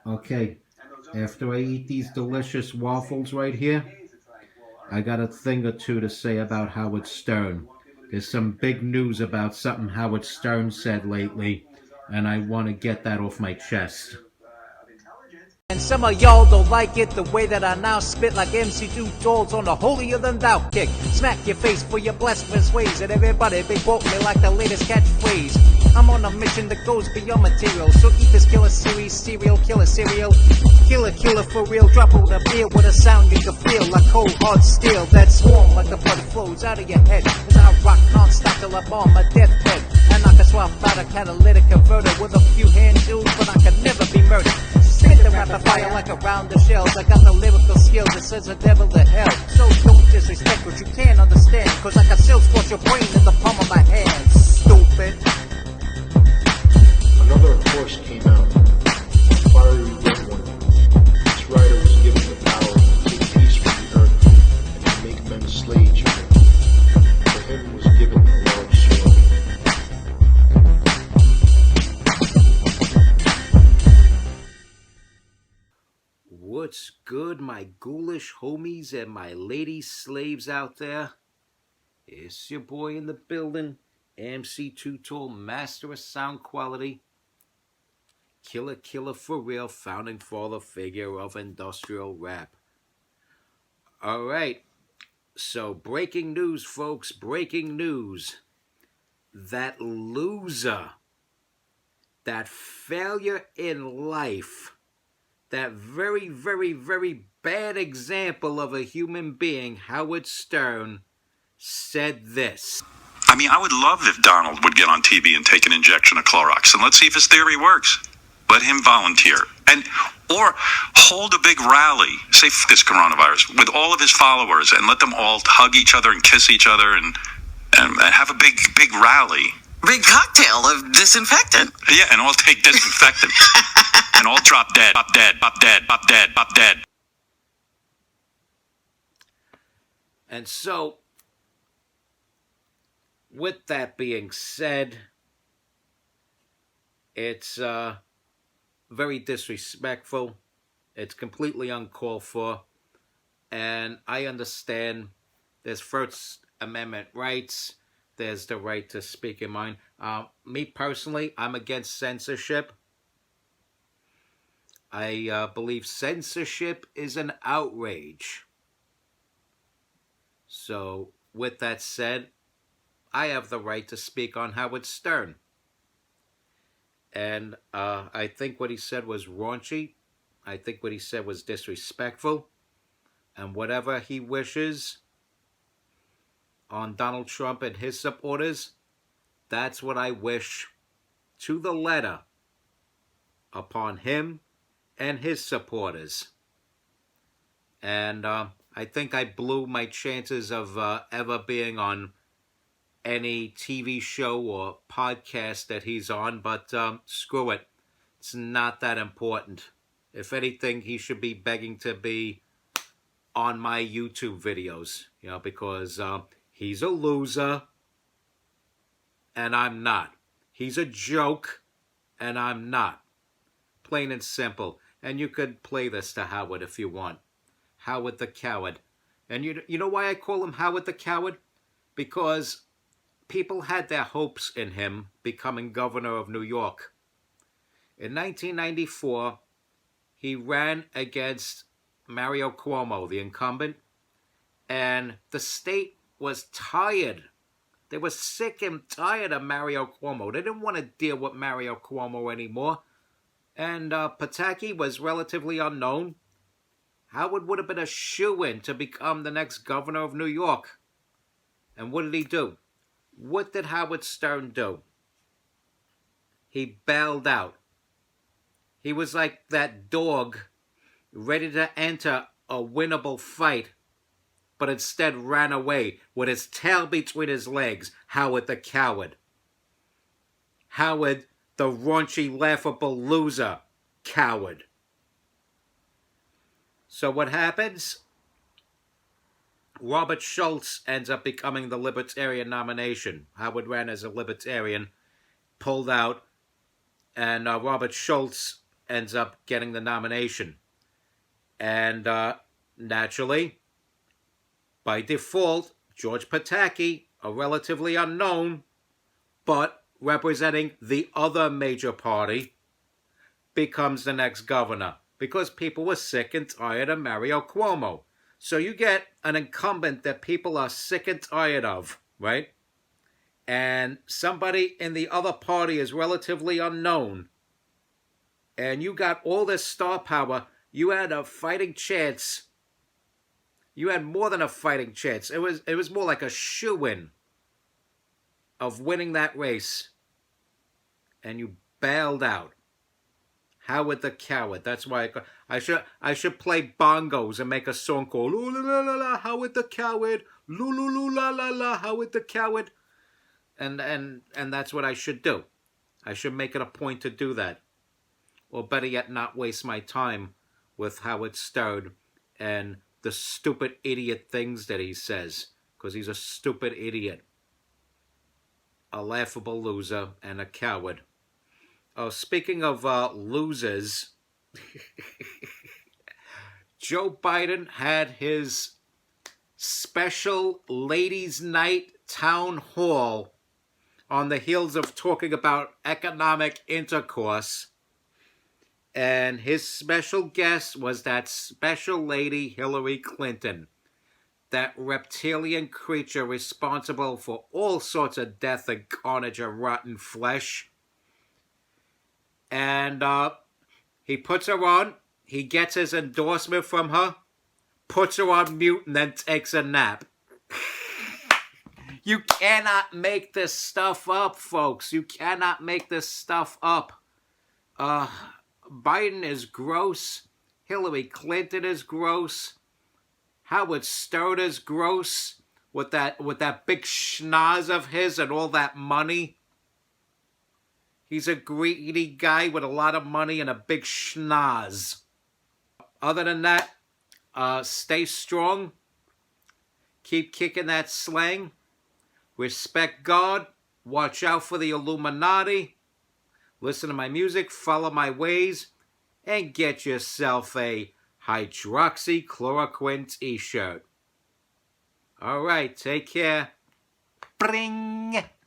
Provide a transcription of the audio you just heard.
Okay, after I eat these delicious waffles right here, I got a thing or two to say about Howard Stern. There's some big news about something Howard Stern said lately, and I want to get that off my chest. And some of y'all don't like it the way that I now spit like MC2 dolls on the holier than thou kick. Smack your face for your blasphemous ways, and everybody they quote me like the latest catchphrase. I'm on a mission that goes beyond material, so eat this killer series, serial killer cereal. Killer for real, drop on the beer with a sound you can feel like cold hard steel. That swarm like the blood flows out of your head as I rock non-stop till I'm on my deathbed. And I can swap out a catalytic converter with a few hand tools, but I can never be murdered. Spit the rapid fire like around the shells. I got the lyrical skills that sends the devil to hell. So don't disrespect what you can't understand, cause I can still squash your brain in the palm of my hand. Stupid. Another horse came out, a fiery red one. Its rider was given the power to take peace from the earth and to make men slay each other. For him was given a large sword. What's good, my ghoulish homies and my lady slaves out there? It's your boy in the building, MC2 Tall, master of sound quality. Killer for real, founding father figure of industrial rap. Alright, so breaking news, folks, breaking news. That loser, that failure in life, that very bad example of a human being, Howard Stern, said this. I mean, I would love if Donald would get on TV and take an injection of Clorox, and let's see if his theory works. Let him volunteer. Or hold a big rally, say f this coronavirus, with all of his followers, and let them all hug each other and kiss each other and have a big rally. Big cocktail of disinfectant. Yeah, and all take disinfectant. And all drop dead, pop dead, pop dead, pop dead, pop dead. And so, with that being said, it's very disrespectful. It's completely uncalled for. And I understand there's First Amendment rights. There's the right to speak your mind. Me personally, I'm against censorship. I believe censorship is an outrage. So, with that said, I have the right to speak on Howard Stern. And I think what he said was raunchy. I think what he said was disrespectful. And whatever he wishes on Donald Trump and his supporters, that's what I wish to the letter upon him and his supporters. And I think I blew my chances of ever being on any TV show or podcast that he's on, but screw it. It's not that important. If anything, he should be begging to be on my YouTube videos, because he's a loser and I'm not. He's a joke and I'm not. Plain and simple. And you could play this to Howard if you want. Howard the Coward. And you know why I call him Howard the Coward? Because people had their hopes in him becoming governor of New York. In 1994, he ran against Mario Cuomo, the incumbent, and the state was tired. They were sick and tired of Mario Cuomo. They didn't want to deal with Mario Cuomo anymore. And Pataki was relatively unknown. Howard would have been a shoo-in to become the next governor of New York. And what did he do? What did Howard Stern do? He bailed out. He was like that dog ready to enter a winnable fight, but instead ran away with his tail between his legs. Howard the Coward. Howard the raunchy, laughable loser. Coward. So what happens? Robert Schultz ends up becoming the Libertarian nomination. Howard ran as a Libertarian, pulled out, and Robert Schultz ends up getting the nomination. And naturally, by default, George Pataki, a relatively unknown, but representing the other major party, becomes the next governor because people were sick and tired of Mario Cuomo. So you get an incumbent that people are sick and tired of, right? And somebody in the other party is relatively unknown. And you got all this star power. You had a fighting chance. You had more than a fighting chance. It was more like a shoo-in of winning that race. And you bailed out. Howard the Coward. That's why I should play bongos and make a song called "Ooh la la la la Howard the Coward, loo loo loo la la la Howard the Coward," and that's what I should do. I should make it a point to do that, or better yet, not waste my time with Howard Stern and the stupid idiot things that he says, because he's a stupid idiot, a laughable loser, and a coward. Oh, speaking of losers, Joe Biden had his special ladies' night town hall on the heels of talking about economic intercourse. And his special guest was that special lady Hillary Clinton, that reptilian creature responsible for all sorts of death and carnage and rotten flesh. And he puts her on, he gets his endorsement from her, puts her on mute, and then takes a nap. You cannot make this stuff up, folks. You cannot make this stuff up. Biden is gross. Hillary Clinton is gross. Howard Stern is gross with that big schnoz of his and all that money. He's a greedy guy with a lot of money and a big schnoz. Other than that, stay strong. Keep kicking that slang. Respect God. Watch out for the Illuminati. Listen to my music. Follow my ways. And get yourself a hydroxychloroquine t-shirt. All right. Take care. Bring.